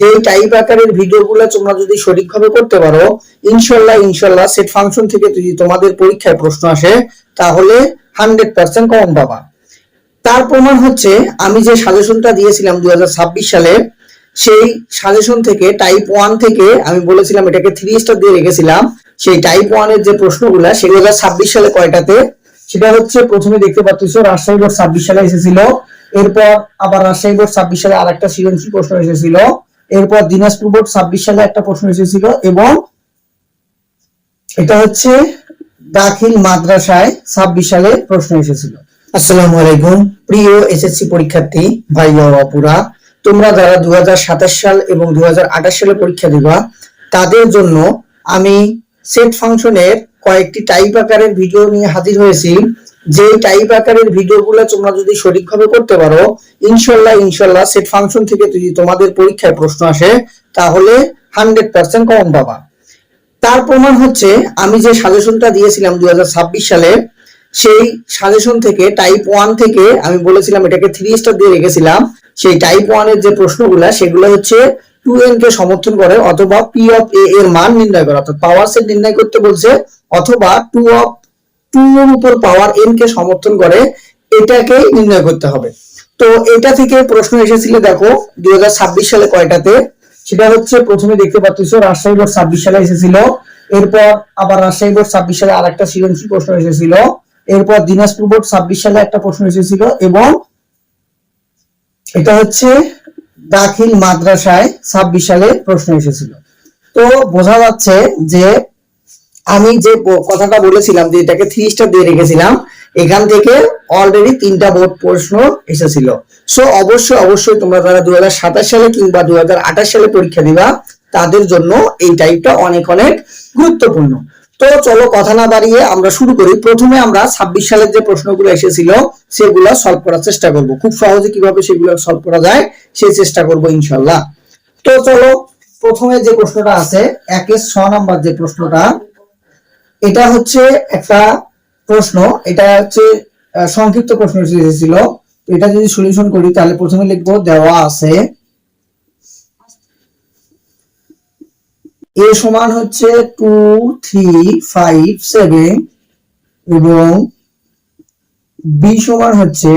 যে টাইপ আকারের ভিডিওগুলো তোমরা যদি সঠিকভাবে করতে পারো, ইনশাল্লাহ সেট ফাংশন থেকে যদি তোমাদের পরীক্ষায় প্রশ্ন আসে তাহলে 100% কমন পাবা। তার প্রমাণ হচ্ছে আমি যে সাজেশনটা দিয়েছিলাম 2026 সালে, সেই সাজেশন থেকে টাইপ 1 থেকে আমি বলেছিলাম এটাকে 3 স্টার দিয়ে রেখেছিলাম। সেই টাইপ 1 এর যে প্রশ্নগুলা সেগুলো 2026 সালে কয়টাতে, সেটা হচ্ছে প্রথমে দেখতে পাচ্ছ রাজশাহী বোর্ড 26 সালে এসেছিল, এরপর আবার রাজশাহী বোর্ড 26 সালে আরেকটা সৃজনশীল প্রশ্ন এসেছিল, এরপর দিনাজপুর বোর্ড 26 সালে একটা প্রশ্ন এসেছিল, এবং এটা হচ্ছে দাখিল মাদ্রাসায় 26 সালে প্রশ্ন এসেছিল। আসসালামু আলাইকুম প্রিয় এসএসসি পরীক্ষার্থী ভাই ও আপুরা, তোমরা যারা 2027 সাল এবং 2028 সালে পরীক্ষা দিবা তাদের জন্য আমি সেট ফাংশনের কয়েকটি টাইপ আকারের ভিডিও নিয়ে হাজির হয়েছি। যে টাইপ আকারের ভিডিওগুলো তোমরা যদি সঠিকভাবে করতে পারো, ইনশাল্লাহ সেট ফাংশন থেকে যদি তোমাদের পরীক্ষায় প্রশ্ন আসে তাহলে 100% কমন পাবা। তার প্রমাণ হচ্ছে আমি যে সাজেশনটা দিয়েছিলাম 2026 সালে, সেই সাজেশন থেকে টাইপ 1 থেকে আমি বলেছিলাম এটাকে 3 স্টার দিয়ে রেখেছিলাম। সেই টাইপ 1 এর যে প্রশ্নগুলা সেগুলো হচ্ছে 2n কে সমর্থন করে অথবা p অফ a এর মান নির্ণয় করে, অর্থাৎ পাওয়ার সেট নির্ণয় করতে বলছে, অথবা 2 এর উপর পাওয়ার n কে সমর্থন করে এটাকে নির্ণয় করতে হবে। তো এটা থেকে প্রশ্ন এসেছিল, দেখো 2026 সালে কয়টাতে, সেটা হচ্ছে প্রথমে দেখতে পাচ্ছ রাজশাহী বোর্ড 26 সালে এসেছিল, এরপর আবার রাজশাহী বোর্ড 26 সালে আরেকটা সৃজনশীল প্রশ্ন এসেছিল, এরপর দিনাজপুর বোর্ড 26 সালে একটা প্রশ্ন এসেছিল, এবং এটা হচ্ছে দাখিল মাদ্রাসায় 26 সালে প্রশ্ন এসেছিল। তো বোঝা যাচ্ছে যে আমি যে কথাটা বলেছিলাম যে এটাকে 3 স্টার দিয়ে রেখেছিলাম, এখান থেকে অলরেডি 3টা বোর্ড প্রশ্ন এসেছিল। সো অবশ্যই তোমরা যারা 2027 সালে কিংবা 2028 সালে পরীক্ষা দিবা তাদের জন্য এই টাইপটা অনেক গুরুত্বপূর্ণ। তো চলো কথা না বাড়িয়ে আমরা শুরু করি। প্রথমে আমরা 26 সালের যে প্রশ্নগুলো এসেছিল সেগুলো সলভ করার চেষ্টা করব, খুব সহজে কিভাবে সেগুলো সলভ করা যায় সেই চেষ্টা করব ইনশাআল্লাহ। তো চলো, প্রথমে যে প্রশ্নটা আছে 1 6 নাম্বার যে প্রশ্নটা, এটা হচ্ছে একটা প্রশ্ন, এটা হচ্ছে সংক্ষিপ্ত প্রশ্ন এসেছিল। এটা যদি সলিউশন করি তাহলে প্রথমে লিখবো দেওয়া আছে a সমান হচ্ছে 2 3 5 7 এবং b সমান হচ্ছে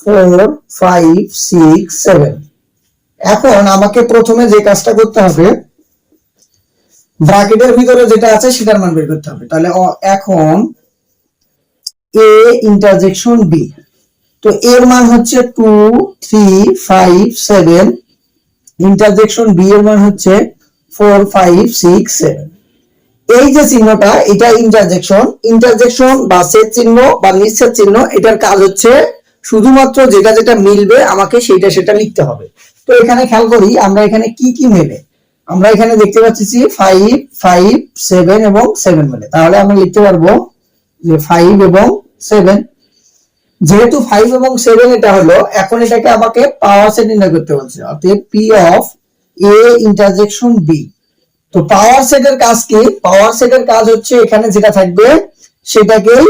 4 5 6 7। এখন আমাকে প্রথমে যে কাজটা করতে হবে, ব্র্যাকেটের ভিতরে যেটা আছে সেটার মান বের করতে হবে। তাহলে এখন a ইন্টারসেকশন b, তো এর মান হচ্ছে 2 3 5 7, ইন্টারসেকশন b এর মান হচ্ছে 4 5 6 7। এই যে চিহ্নটা এটা ইন্টারসেকশন বা ছেদ চিহ্ন বা নিঃছেদ চিহ্ন, এটার কাজ হচ্ছে শুধুমাত্র যেটা যেটা মিলবে আমাকে সেটা লিখতে হবে। তো এখানে খেয়াল করি আমরা এখানে কি মেলে, আমরা এখানে দেখতে পাচ্ছি 5 5 7 এবং 7 মেলে, তাহলে আমরা লিখতে পারবো যে 5 এবং 7। যেহেতু 5 এবং 7 এটা হলো, এখন এটাকে আমাকে পাওয়ার সেট নির্ণয় করতে বলছে, অর্থাৎ p of a intersection b। তো পাওয়ার সেটের কাজ কি? পাওয়ার সেটের কাজ হচ্ছে এখানে যেটা থাকবে সেটাকেই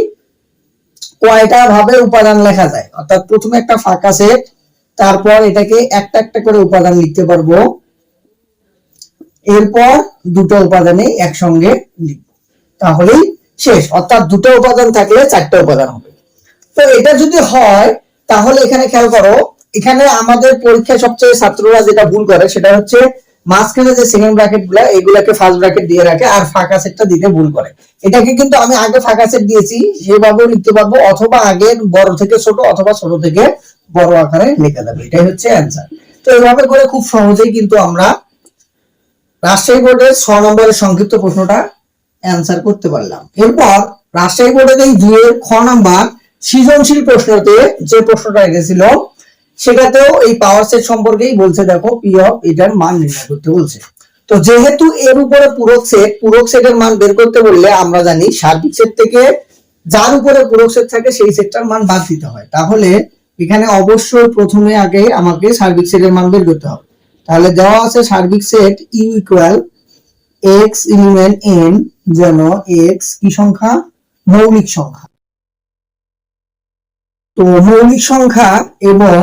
কয়টা ভাবে উপাদান লেখা যায়, অর্থাৎ প্রথমে একটা ফাঁকা সেট, তারপর এটাকে একটা একটা করে উপাদান লিখতে পারবো, এরপর দুটো উপাদানে একসঙ্গে লিখবো, তাহলেই শেষ। অর্থাৎ দুটো উপাদান থাকলে 4টা উপাদান হবে। তো এটা যদি হয় তাহলে এখানে খেয়াল করো, এখানে আমাদের পরীক্ষায় সবচেয়ে ছাত্ররা যেটা ভুল করে সেটা হচ্ছে মাঝখানে যে সেকেন্ড ব্র্যাকেট গুলা এগুলাকে ফার্স্ট ব্র্যাকেট দিয়ে রাখে আর ফাঁকা সেটটা দিতে ভুল করে। এটাকে কিন্তু আমি আগে ফাঁকা সেট দিয়েছি সেভাবেও লিখতে পারবো, অথবা আগে বড় থেকে ছোট অথবা ছোট থেকে বড় আকারে লেখা যাবে, এটাই হচ্ছে অ্যান্সার। তো এইভাবে করে খুব সহজেই কিন্তু আমরা রাজশাহী বোর্ডের 6 নম্বরের সংক্ষিপ্ত প্রশ্নটা অ্যান্সার করতে পারলাম। এরপর রাজশাহী বোর্ডের এই 2 এর খ নাম্বার সৃজনশীল প্রশ্নতে যে প্রশ্নটা এসেছিল সেটাতেও এই পাওয়ার সেট সম্পর্কেই বলছে, দেখো পি অফ এটার মান নির্ণয় করতে বলছে। তো যেহেতু এর উপরে পূরক সেটের মান বের করতে বললে আমরা জানি সার্বিক সেট থেকে যার উপরে পূরক সেট থাকে সেই সেটটার মান বাদ দিতে হয়, তাহলে এখানে অবশ্যই প্রথমে আগে আমাকে সার্বিক সেটের মান বের করতে হবে। তাহলে দেওয়া আছে সার্বিক set U equal x element n, যেন x কি সংখ্যা? মৌলিক সংখ্যা। তো মৌলিক সংখ্যা এবং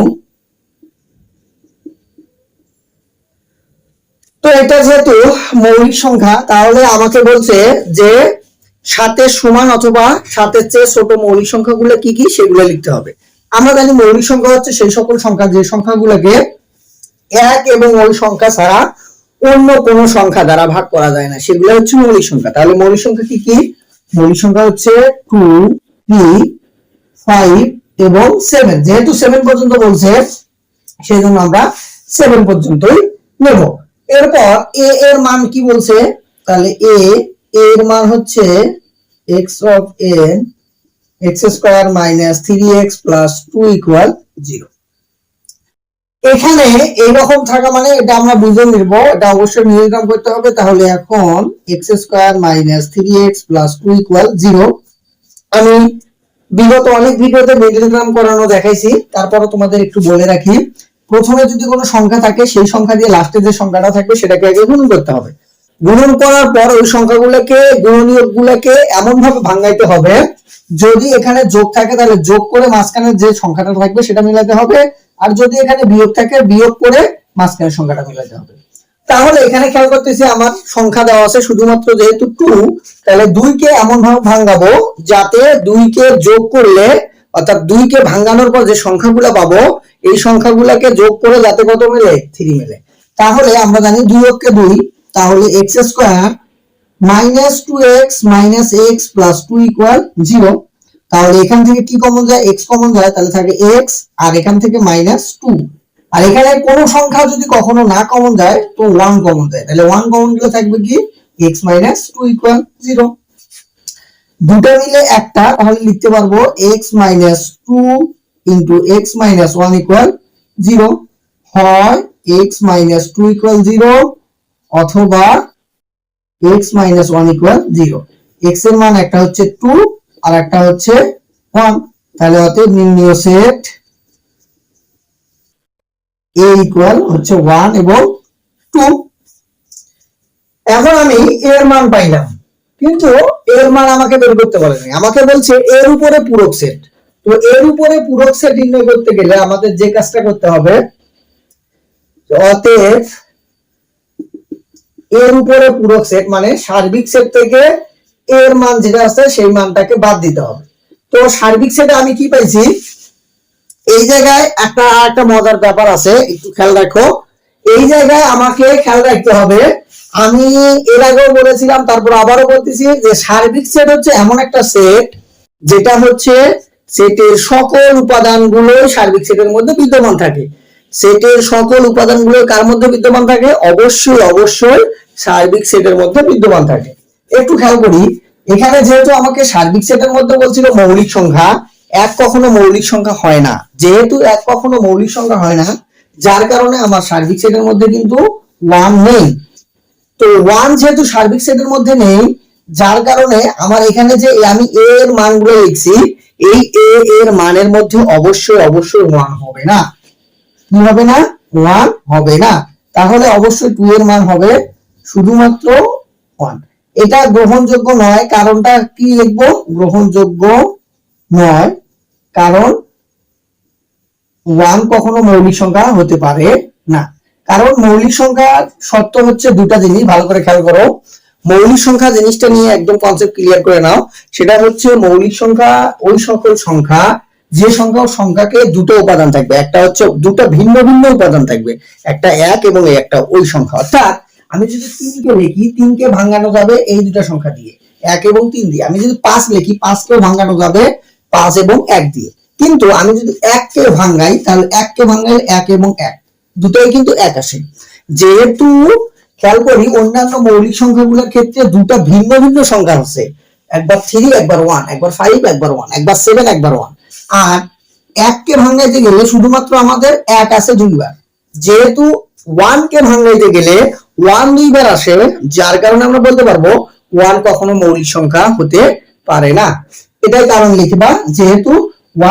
তো এটা যেহেতু মৌলিক সংখ্যা, তাহলে আমাকে বলছে যে 7 সমান অথবা 7 চেয়ে ছোট মৌলিক সংখ্যাগুলো কি কি সেগুলো লিখতে হবে। আমরা জানি মৌলিক সংখ্যা হচ্ছে সেই সকল সংখ্যা যে সংখ্যাগুলোকে 1 এবং ওই সংখ্যা ছাড়া অন্য কোনো সংখ্যা দ্বারা ভাগ করা যায় না, সেগুলো হচ্ছে মৌলিক সংখ্যা। তাহলে মৌলিক সংখ্যা কি কি? মৌলিক সংখ্যা হচ্ছে 2, 3, 5 এবং 7। যেহেতু 7 পর্যন্ত বলছে সেজন্য আমরা 7 পর্যন্তই নেব। এরপর a এর মান কি বলছে? তাহলে a এর মান হচ্ছে x of n x square minus 3x plus 2 equal 0। এখানে এইরকম থাকা মানে এটা আমরা বুঝে নিব, এটা অবশ্যই নির্ধারণ করতে হবে। তাহলে এখন x square minus 3x plus 2 equal 0 আমি বিগত অনেক ভিডিওতে নির্ধারণ করানো দেখাইছি, তারপরে তোমাদের একটু বলে রাখি। প্রথমে যদি কোনো সংখ্যা থাকে সেই সংখ্যা দিয়ে লাস্টে যে সংখ্যাটা থাকবে সেটাকে আগে গুণন করতে হবে। গুণন করার পর ওই সংখ্যাগুলোকে গুণনীয়কগুলোকে এমন ভাবে ভাঙাইতে হবে, যদি এখানে যোগ থাকে তাহলে যোগ করে মাঝখানে যে সংখ্যাটা থাকবে সেটা মিলাতে হবে, আর যদি এখানে বিয়োগ থাকে বিয়োগ করে মাঝখানের সংখ্যাটা মিলাতে হবে। তাহলে এখানে খেয়াল করতেছি আমার সংখ্যা দেওয়া আছে শুধুমাত্র যেহেতু 2, তাহলে 2 কে এমন ভাবে ভাঙাবো যাতে 2 কে যোগ করলে অর্থাৎ 2 কে ভাঙানোর পর যে সংখ্যাগুলো পাবো এই সংখ্যাগুলোকে যোগ করে যাতে কত মিলে? 3 মিলে। তাহলে আমরা জানি 2 কে 2, তাহলে x square minus 2x minus x plus 2 equal 0। তাহলে এখান থেকে কি কমন যায়? x কমন যায়, তাহলে থাকে x আর এখান থেকে -2। আর এখানে কোন সংখ্যা যদি কখনো না কমন যায় তো 1 কমন যায়, তাহলে 1 কমন গেলে থাকবে কি? x - 2 equal 0। দুটো মিলে একটা, তাহলে লিখতে পারবো x - 2 into x - 1 equal 0। হয় x - 2 equal 0 অথবা x - 1 equal 0। x এর মান একটা হচ্ছে 2 আর একটা হচ্ছে 1, তাহলে অতএব নির্ণেয় সেট a equal হচ্ছে 1 এবং 2। এখন আমি এর মান পাইলাম, কিন্তু এর মান আমাকে বের করতে বলেনি, আমাকে বলছে এর উপরে পূরক সেট। তো এর উপরে পূরক সেট নির্ণয় করতে গেলে আমাদের যে কাজটা করতে হবে, অতএব এর উপরে পূরক সেট মানে সার্বিক সেট থেকে এর মান যেটা আছে সেই মানটাকে বাদ দিতে হবে। তো সার্বিক সেটে আমি কি পাইছি? এই জায়গায় একটা মজার ব্যাপার আছে, একটু খেয়াল রাখো। এই জায়গায় আমাকে খেয়াল রাখতে হবে, আমি এর আগেও বলেছিলাম তারপর আবারও বলতেছি যে সার্বিক সেট হচ্ছে এমন একটা সেট যেটা হচ্ছে সেটের সকল উপাদানগুলো সার্বিক সেটের মধ্যে বিদ্যমান থাকে। সেটের সকল উপাদানগুলো কার মধ্যে বিদ্যমান থাকে? অবশ্যই অবশ্যই সার্বিক সেটের মধ্যে বিদ্যমান থাকে। একটু খেয়াল করি, এখানে যেহেতু আমাকে সার্বিক সেটের মধ্যে বলছিল মৌলিক সংখ্যা, এক কখনো মৌলিক সংখ্যা হয় না। যেহেতু এক কখনো মৌলিক সংখ্যা হয় না, যার কারণে আমার সার্বিক সেটের মধ্যে কিন্তু 1 নেই। তো 1 যেহেতু সার্বিক সেটের মধ্যে নেই, যার কারণে আমার এখানে যে আমি a এর মানগুলো লিখছি, এই a এর মানের মধ্যে অবশ্যই অবশ্যই 1 হবে না। কি হবে না? 1 হবে না। তাহলে অবশ্যই 2 এর মান হবে শুধুমাত্র 1। এটা গ্রহণযোগ্য নয়, কারণটা কি লিখবো? গ্রহণযোগ্য নয় কারণ 1 কখনো মৌলিক সংখ্যা হতে পারে না। কারণ মৌলিক সংখ্যার শর্ত হচ্ছে দুটা জিনিস, ভালো করে খেয়াল করো। মৌলিক সংখ্যা জিনিসটা নিয়ে একদম কনসেপ্ট ক্লিয়ার করে নাও। সেটা হচ্ছে মৌলিক সংখ্যা ওই সকল সংখ্যা যে সংখ্যাকে দুটো উপাদান থাকবে, একটা হচ্ছে দুটো ভিন্ন ভিন্ন উপাদান থাকবে, একটা 1 এবং একটা ওই সংখ্যা। অর্থাৎ আমি যদি 3 কে লিখি, 3 কে ভাঙানো যাবে এই দুটো সংখ্যা দিয়ে, 1 এবং 3 দিয়ে। আমি যদি 5 লিখি, 5 কেও ভাঙানো যাবে 5 এবং 1 দিয়ে। কিন্তু আমি যদি 1 কে ভাঙাই, তাহলে 1 কে ভাঙালে 1 এবং 1 দুটোই কিন্তু 1 আসে। যেহেতু খেয়াল করি অন্যান্য মৌলিক সংখ্যাগুলোর ক্ষেত্রে দুটো ভিন্ন ভিন্ন সংখ্যা আছে, একবার 3 একবার 1, একবার 5 একবার 1, একবার 7 একবার 1। আর 1 কে ভাঙাইতে গেলে শুধুমাত্র আমাদের 1 আছে দুইবার। যেহেতু 1 কে ভাঙাইতে গেলে 1 দুইবার আসে, যার কারণে আমরা বলতে পারবো 1 কখনো মৌলিক সংখ্যা হতে পারে না। এটাই কারণ লিখবা, যেহেতু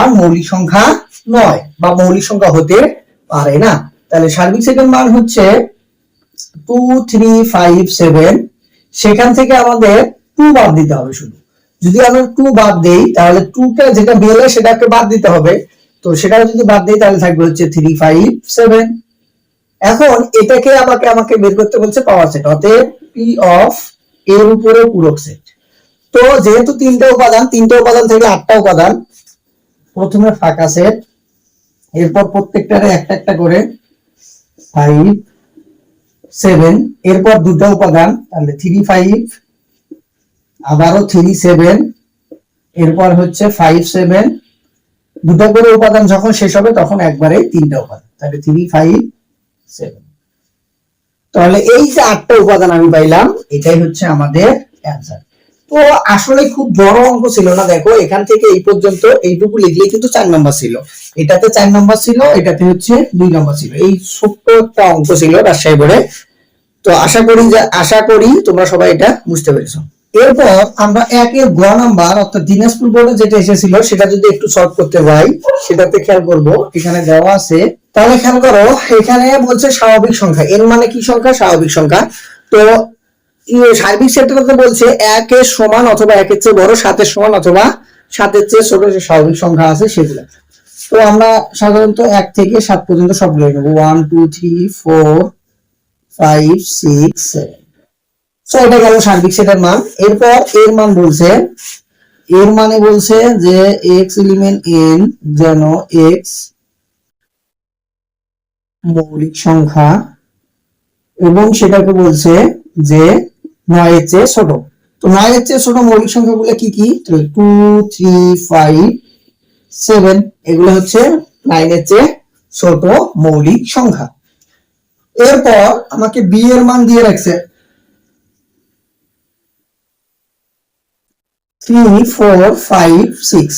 1 মৌলিক সংখ্যা নয় বা মৌলিক সংখ্যা হতে পারে না। তাহলে সার্বিক সেটের মান হচ্ছে 2 3 5 7। সেখান থেকে আমাদের 2 বাদ দিতে হবে শুধু। যদি আমরা 2 বাদ দেই তাহলে 2 টা যেটা বেলে সেটাকে বাদ দিতে হবে। তো সেটা যদি বাদ দেই তাহলে থাকবে হচ্ছে 3 5 7। এখন এটাকে আমাকে বের করতে বলছে পাওয়ার সেট, অতএব পি অফ এর উপরে পূরক সেট। তো যেহেতু তিনটা উপাদান থেকে আটটা উপাদান, প্রথমে ফাঁকা সেট, এরপর প্রত্যেকটারে একটা একটা করে 5 7, এরপর দুটো উপাদান তাহলে 3 5, আবারও 3 7, এরপর হচ্ছে 5 7, দুটো করে উপাদান যখন শেষ হবে তখন একবারে তিনটা উপাদান, তাহলে 3 5 7। তাহলে এই যে আটটা উপাদান আমি পাইলাম, এটাই হচ্ছে আমাদের অ্যানসার। তো আসলে খুব বড় অঙ্ক ছিল না, দেখো এখান থেকে এই পর্যন্ত এইটুকু লিখলে কিন্তু 4 নাম্বার ছিল, এটাতে 4 নাম্বার ছিল, এটাতে হচ্ছে 2 নাম্বার ছিল। এই ছোট্ট একটা অঙ্ক ছিল রাজশাহী বোর্ডে। তো আশা করি তোমরা সবাই এটা বুঝতে পেরেছো। এরপর আমরা একের গ নাম্বার অর্থাৎ দিনাজপুর বোর্ডে যেটা এসেছিল সেটা যদি একটু সলভ করতে যাই, সেটাতে খেয়াল করব এখানে দেওয়া আছে। তাহলে খেয়াল করো, এখানে বলছে স্বাভাবিক সংখ্যা, এর মানে কি সংখ্যা? স্বাভাবিক সংখ্যা। তো সার্বিক সেটটাতে বলছে 1 এর সমান অথবা 1 এর চেয়ে বড়, 7 এর সমান অথবা 7 এর চেয়ে ছোট যে স্বাভাবিক সংখ্যা আছে সেগুলো। তো আমরা সাধারণত 1 থেকে 7 পর্যন্ত সবগুলো নেব, 1 2 3 4 5 6 7। সো এটা গেল সার্বিক সেটের মান। এরপর এর মান বলছে, এর মানে বলছে যে x এলিমেন্ট n যেন x মৌলিক সংখ্যা, এবং সেটাকে বলছে যে 9 এর চেয়ে ছোট। তো 9 এর চেয়ে ছোট মৌলিক সংখ্যাগুলো কি কি? 2 3 5 7, এগুলো হচ্ছে 9 এর চেয়ে ছোট মৌলিক সংখ্যা। এরপর আমাকে b এর মান দিয়ে রাখছে 3 4 5 6।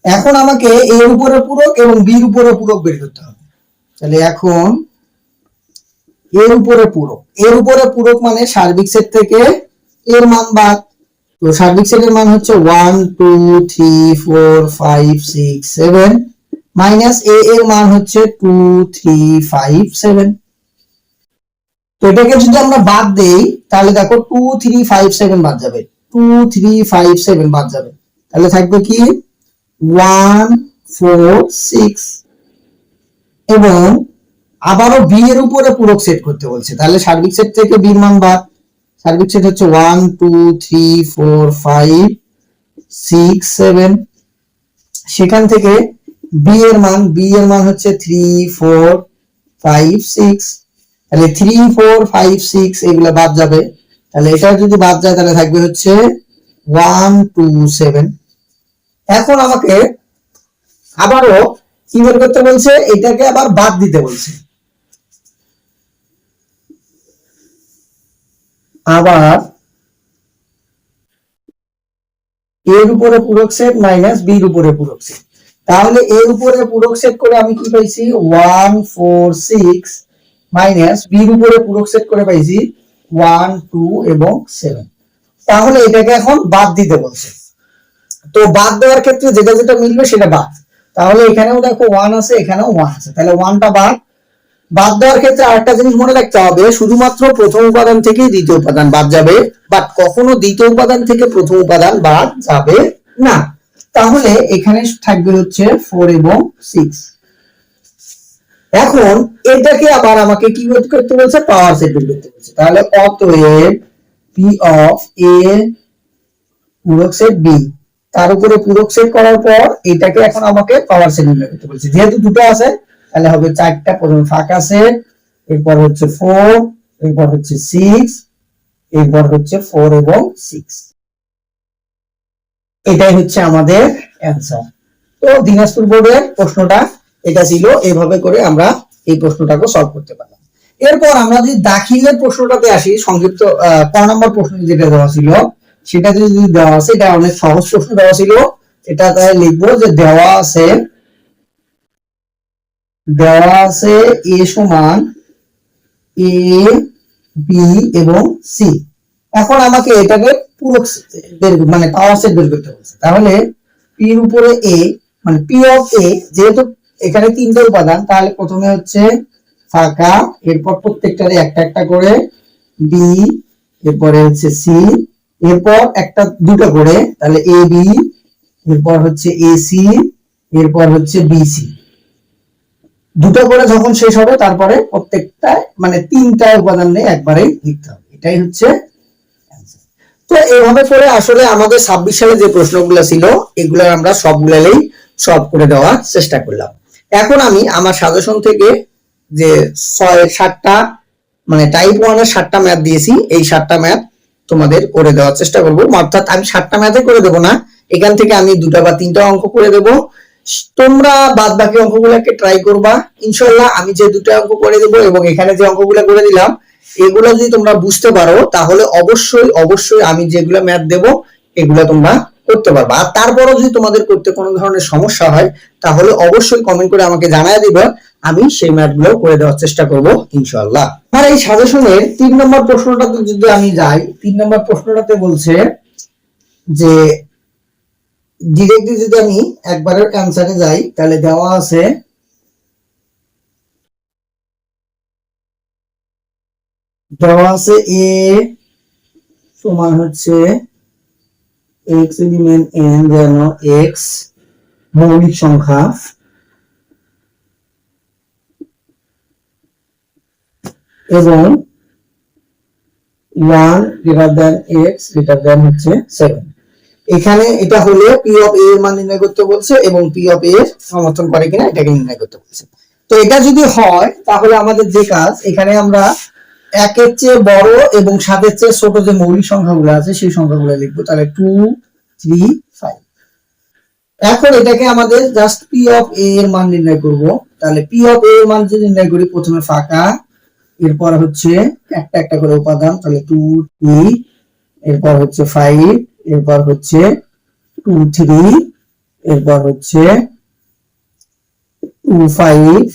এখন আমাকে এর উপরে পূরক এবং বির উপরে পূরক বের করতে হবে। তাহলে এখন এর উপরে পূরক মানে সার্বিক সেট থেকে এর মান বাদ। তো সার্বিক সেটের মান হচ্ছে 1 2 3 4 5 6 7 মাইনাস এ এর মান হচ্ছে 2 3 5 7। তো এটাকে যদি আমরা বাদ দেই তাহলে দেখো 2 3 5 7 বাদ যাবে, 2 3 5 7 বাদ যাবে, তাহলে থাকবে কি 1 4 6। এবং আবারও বি এর উপরে পূরক সেট করতে বলছে, তাহলে সার্বিক সেট থেকে বি এর মান বাদ। সার্বিক সেট হচ্ছে 1 2 3 4 5 6 7, সেখান থেকে বি এর মান হচ্ছে 3 4 5 6, তাহলে 3 4 5 6 এগুলো বাদ যাবে, তাহলে এটা যদি বাদ যায় তাহলে থাকবে হচ্ছে 1 2 7। এখন আমাকে আবারও কি বের করতে বলছে? এটাকে আবার বাদ দিতে বলছে। আবার এর উপরে পূরক সেট মাইনাস বির উপরে পূরক সেট, তাহলে এর উপরে পূরক সেট করে আমি কি পাইছি 1 4 6 মাইনাস বির উপরে পূরক সেট করে পাইছি 1 2 এবং 7। তাহলে এটাকে এখন বাদ দিতে বলছে। তো বাদ দেওয়ার ক্ষেত্রে যেটা যেটা মিলবে সেটা বাদ। তাহলে এখানেও দেখো 1 আছে, এখানেও 1 আছে, তাহলে 1টা বাদ দেওয়ার ক্ষেত্রে আরেকটা জিনিস মনে রাখতে হবে, শুধুমাত্র প্রথম উপাদান থেকে দ্বিতীয় উপাদান বাদ যাবে, বাট কখনো দ্বিতীয় উপাদান থেকে প্রথম উপাদান বাদ যাবে না। তাহলে এখানে থাকবে হচ্ছে 4 এবং 6। এখন এটাকে আবার আমাকে কি করতে বলছে? পাওয়ার সেট বের করতে বলছে। তাহলে অতএব পি অফ এ পূরক সেট বি, তার উপরে পূরক সেট করার পর এটাকে এখন আমাকে পাওয়ার সেট বের করতে বলছে। যেহেতু দুটো আছে তাহলে হবে 4টা, প্রথমে ফাঁকা সেট, এরপর হচ্ছে 4, এরপর হচ্ছে 6, এরপর হচ্ছে 4 এবং 6। এটাই হচ্ছে আমাদের অ্যানসার। তো দিনাজপুর বোর্ডের প্রশ্নটা এটা ছিল, এইভাবে করে আমরা এই প্রশ্নটাকে সলভ করতে পারলাম। এরপর আমরা যদি দাখিলের প্রশ্নটাতে আসি, সংক্ষিপ্ত ক নাম্বার প্রশ্ন যেটা দেওয়া ছিল সেটা যদি দেওয়া আছে, এটা অনেক সহজ প্রশ্ন দেওয়া ছিল। এটা তাই লিখবো যে দেওয়া আছে এ সমান এ বি এবং সি। এখন আমাকে এটাকে পূরক মানে পাওয়ার সেট বের করতে বলছে। তাহলে পি এর উপরে এ মানে পি অফ এ, যেহেতু এখানে তিনটা উপাদান তাহলে প্রথমে হচ্ছে ফাঁকা, এরপর প্রত্যেকটারে একটা একটা করে বি, এরপরে হচ্ছে সি, এরপর একটা দুটো করে, তাহলে এ বি, এরপর হচ্ছে এ সি, এরপর হচ্ছে বি সি। দুটো করে যখন শেষ হবে তারপরে প্রত্যেকটা মানে তিনটা উপাদান নিয়ে একবারে লিখতে হবে, এটাই হচ্ছে answer। তো এইভাবে করে আসলে আমাদের 26 সালে যে প্রশ্নগুলো ছিল এগুলো আমরা সবগুলাই সলভ করে দেওয়ার চেষ্টা করলাম। এখন আমি আমার সাজেশন থেকে যে 7টা মানে টাইপ 1 এর 7টা ম্যাথ দিয়েছি, এই 7টা ম্যাথ তোমাদের করে দেওয়ার চেষ্টা করব। অর্থাৎ আমি 7টা ম্যাথে করে দেব না, এখান থেকে আমি 2টা বা 3টা অঙ্ক করে দেব, তোমরা বাদ বাকি অঙ্কগুলোকে ট্রাই করবা। ইনশাআল্লাহ আমি যে 2টা অঙ্ক করে দেব এবং এখানে যে অঙ্কগুলো করে দিলাম এগুলো যদি তোমরা বুঝতে পারো তাহলে অবশ্যই অবশ্যই আমি যেগুলো ম্যাথ দেব এগুলো তোমরা করতে পারবা। আর তারপরও যদি তোমাদের করতে কোনো ধরনের সমস্যা হয় তাহলে অবশ্যই কমেন্ট করে আমাকে জানায় দিবে, আমি সেই ম্যাথগুলো করে দেওয়ার চেষ্টা করব ইনশাআল্লাহ। আর এই সাজেশনের 3 নম্বর প্রশ্নটাতে যদি আমি যাই, 3 নম্বর প্রশ্নটাতে বলছে যে ডিরেক্টলি যদি আমি একবারের অ্যানসারে যাই তাহলে দেওয়া আছে a সমান হচ্ছে x এলিমেন্ট n যেন x মৌলিক সংখ্যা এবং 1 greater than x greater than হচ্ছে 7। এখানে এটা হলে p অফ a এর মান নির্ণয় করতে বলছে এবং p অফ a এর সমর্থন করে কিনা এটাকে নির্ণয় করতে বলছে। তো এটা যদি হয় তাহলে আমাদের যে কাজ, এখানে আমরা 1 এর চেয়ে বড় এবং 7 এর চেয়ে ছোট যে মৌলিক সংখ্যাগুলো আছে সেই সংখ্যাগুলো লিখবো। তাহলে 2 3 5। এখন এটাকে আমাদের জাস্ট p অফ a এর মান নির্ণয় করব। তাহলে p অফ a এর মান যদি নির্ণয় করি, প্রথমে ফাঁকা, এরপর হচ্ছে একটা একটা করে উপাদান, তাহলে 2 3, এরপর হচ্ছে 5, এরপর হচ্ছে 2 3, এরপর হচ্ছে 2 5,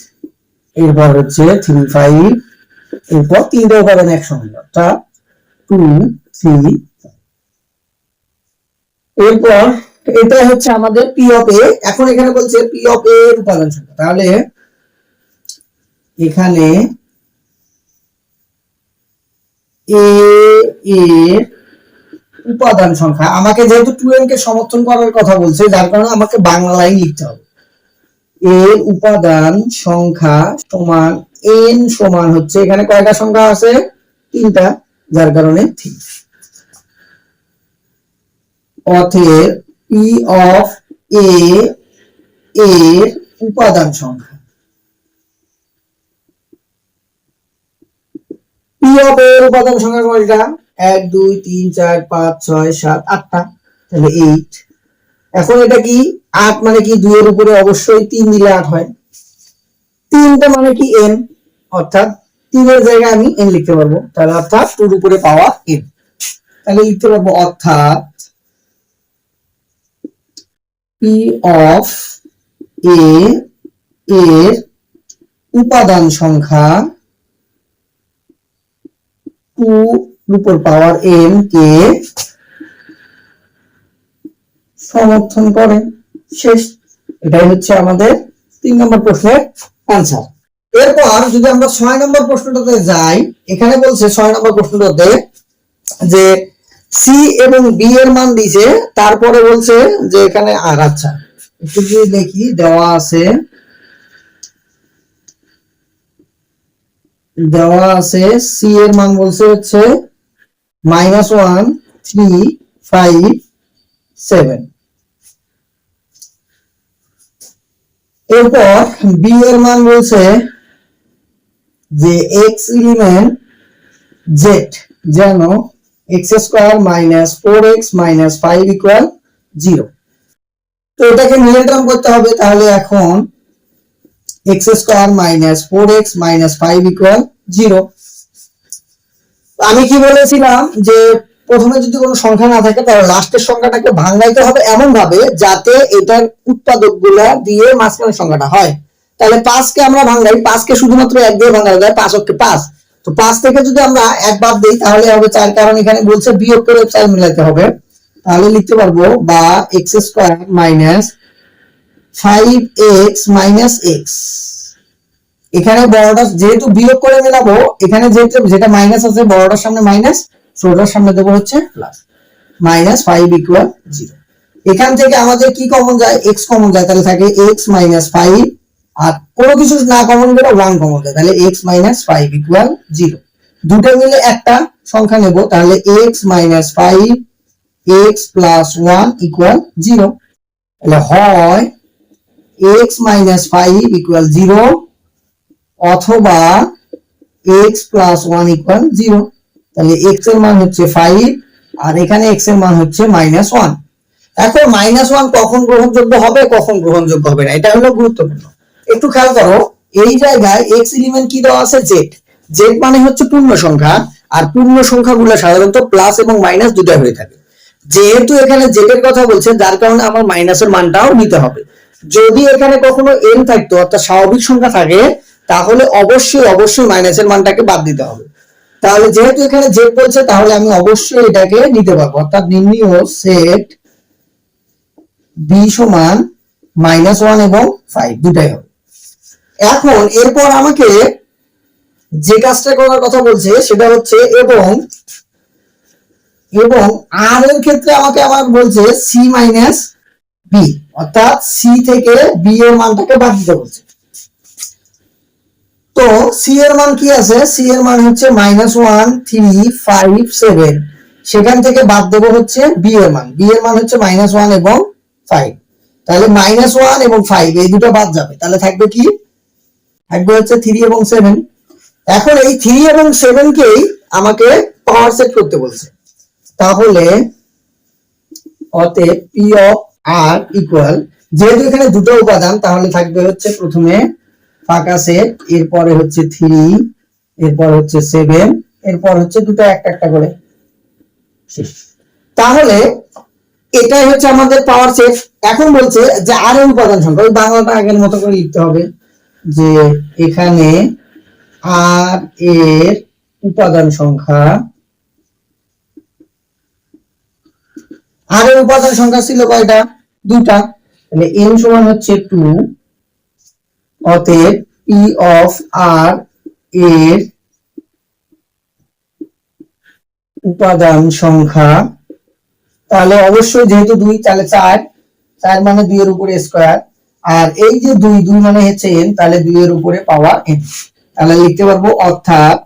এরপর হচ্ছে 3 5, এরপর তিনটা উপাদান একসঙ্গে অর্থাৎ 2 3। এরপর এটা হচ্ছে আমাদের p অফ a। এখন এখানে বলছে p অফ a এর উপাদান সংখ্যা, তাহলে এখানে a এর উপাদান সংখ্যা, আমাকে যেহেতু 2n কে সমর্থন করার কথা বলছে যার কারণে আমাকে বাংলায় লিখতে হবে। এর উপাদান সংখ্যা সমান n সমান হচ্ছে, এখানে কয়টা সংখ্যা আছে? 3টা, যার কারণে 3। অতএব p অফ a এর উপাদান সংখ্যা, p অফ a এর উপাদান সংখ্যা কয়টা? 1 2 3 4 5 6 7 8টা, তাহলে 8। এখন এটা কি 8 মানে কি 2 এর উপরে অবশ্যই 3 দিলে 8 হয়। 3টা মানে কি n, অর্থাৎ 3 এর জায়গায় আমি n লিখতে পারবো, তাহলে অর্থাৎ 2 এর উপরে পাওয়ার n, তাহলে লিখতে পারবো অর্থাৎ p অফ a এর উপাদান সংখ্যা 2 এর উপর পাওয়ার n কে সমর্থন করে। শেষ, এটাই হচ্ছে আমাদের 3 নম্বর প্রশ্নের आंसर। এরপর যদি আমরা 6 নম্বর প্রশ্নটাতে যাই, এখানে বলছে 6 নম্বর প্রশ্নটাতে যে সি এবং বি এর মান দিয়েছে, তারপরে বলছে যে এখানে আর আচ্ছা একটু যদি দেখি দেওয়া আছে সি এর মান বলছে হচ্ছে -1 3 5 7। এরপর বি এর মান বলছে যে x এলিমেন্ট z যেন x² - 4x - 5 = 0। তো এটাকে নির্ধারণ করতে হবে, তাহলে এখন x² - 4x - 5 = 0। আমি কি বলেছিলাম যে প্রথমে যদি কোনো সংখ্যা না থাকে তাহলে লাস্টের সংখ্যাটাকে ভাঙাইতে হবে এমন ভাবে যাতে এটার উৎপাদকগুলা দিয়ে মাঝখানের সংখ্যাটা হয়। তাহলে 5 কে আমরা ভাঙাই, 5 কে শুধুমাত্র 1 দিয়ে ভাঙানো যায়, 5 অক্ষে 5। তো 5 থেকে যদি আমরা 1 বাদ দেই তাহলে হবে 4, কারণ এখানে বলছে বিয়োগ করে 4 মিলাতে হবে। তাহলে লিখতে পারবো বা x² - 5x - x। এখানে বড়টা যেহেতু বিয়োগ করে মেলাবো, এখানে যেহেতু যেটা মাইনাস আছে বড়টার সামনে মাইনাস, ছোটটার সামনে দেবো হচ্ছে প্লাস, -5 = 0। এখান থেকে আমাদের কি কমন যায়? x কমন যায়, তাহলে থাকে x - 5 আর কোনো কিছু না কমন গেলে 1 কমন যায়, তাহলে x - 5 = 0। দুটো মিলে একটা সংখ্যা নেব, তাহলে x - 5 x + 1 = 0। তাহলে হয় x - 5 = 0 অথবা x + 1 = 0। তাহলে x এর মান হচ্ছে 5 আর এখানে x এর মান হচ্ছে -1। এখন -1 কখন গ্রহণযোগ্য হবে, কখন গ্রহণযোগ্য হবে না, এটা হলো গুরুত্বপূর্ণ। একটু খেয়াল করো, এই জায়গায় x এলিমেন্ট কি দেওয়া আছে, z। z মানে হচ্ছে পূর্ণ সংখ্যা, আর পূর্ণ সংখ্যাগুলো সাধারণত প্লাস এবং মাইনাস দুটোই হয়ে থাকে। যেহেতু এখানে z এর কথা বলছে, যার কারণে আমার মাইনাসের মানটাও নিতে হবে। যদি এখানে কখনো n থাকতো, অর্থাৎ স্বাভাবিক সংখ্যা থাকে, তাহলে অবশ্যই মাইনাসের মানটাকে বাদ দিতে হবে। তাহলে যেহেতু এখানে z বলছে, তাহলে আমি অবশ্যই এটাকে নিতে পারবো, অর্থাৎ নির্ণয় সেট b সমান -1 এবং 5 দুটাই হবে। এখন এরপর আমাকে যে কাজটা করার কথা বলছে সেটা হচ্ছে এবং আর এর ক্ষেত্রে আমাকে আবার বলছে c - b, অর্থাৎ c থেকে b এর মানটাকে বাদ দিতে বলছে। তো c এর মান কি আছে, c এর মান হচ্ছে -1 3 5 7, সেখান থেকে বাদ দেব হচ্ছে b এর মান। b এর মান হচ্ছে -1 এবং 5, তাহলে -1 এবং 5 এই দুটো বাদ যাবে, তাহলে থাকবে কি, থাকবে হচ্ছে 3 এবং 7। এখন এই 3 এবং 7 কেই আমাকে পাওয়ার সেট করতে বলছে, তাহলে অতএব p অফ r ইকুয়াল, যেহেতু এখানে দুটো উপাদান, তাহলে থাকবে হচ্ছে প্রথমে ফাঁকা সেট, এরপরে হচ্ছে 3, এরপর হচ্ছে 7, এরপর হচ্ছে দুটো একটা একটা করে শেষ। তাহলে এটাই হচ্ছে আমাদের পাওয়ার সেট। এখন বলছে যে আর এর উপাদান সংখ্যা, ওই বাংলাটা আগের মতো করে লিখতে হবে, যে এখানে আর এর উপাদান সংখ্যা, আর এর উপাদান সংখ্যা ছিল কয়টা, দুটা, তাহলে n সমান হচ্ছে 2। অতএব p অফ r এর উপাদান সংখ্যা, তাহলে অবশ্যই যেহেতু 2, তাহলে 4 মানে 2 এর উপরে স্কয়ার, আর এই যে 2 মানে হচ্ছে n, তাহলে 2 এর উপরে পাওয়ার n, তাহলে লিখতে পারবো অর্থাৎ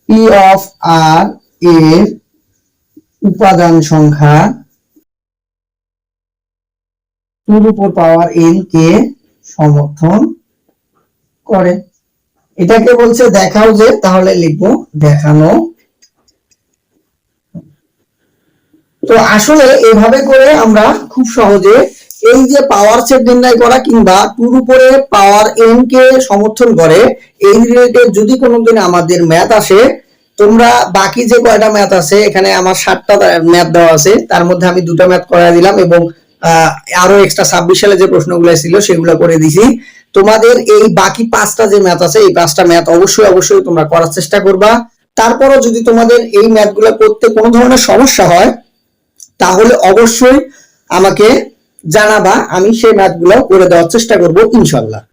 p অফ r এর উপাদান সংখ্যা 2 এর উপর পাওয়ার n কে সমর্থন করে। এটাকে বলছে দেখাও যে, তাহলে লিখবো দেখানো। তো আসলে এভাবে করে আমরা খুব সহজে এই যে পাওয়ার সেট নির্ণয় করা কিংবা 2 এর উপরে পাওয়ার n কে সমর্থন করে, এই রিলেটেড যদি কোনোদিন আমাদের ম্যাথ আসে, তোমরা বাকি যে কয়টা ম্যাথ আছে, এখানে আমার 7টা ম্যাথ দেওয়া আছে, তার মধ্যে আমি 2টা ম্যাথ করাই দিলাম এবং আরো এক্সট্রা 26 সালে যে প্রশ্নগুলো ছিল সেগুলো করে দিছি। তোমাদের এই বাকি 5টা যে ম্যাথ আছে, এই 5টা ম্যাথ অবশ্যই তোমরা করার চেষ্টা করবা। তারপরও যদি তোমাদের এই ম্যাথগুলো করতে কোনো ধরনের সমস্যা হয়, তাহলে অবশ্যই আমাকে জানাবা, আমি সেই ম্যাথগুলো করে দেওয়ার চেষ্টা করব ইনশাআল্লাহ।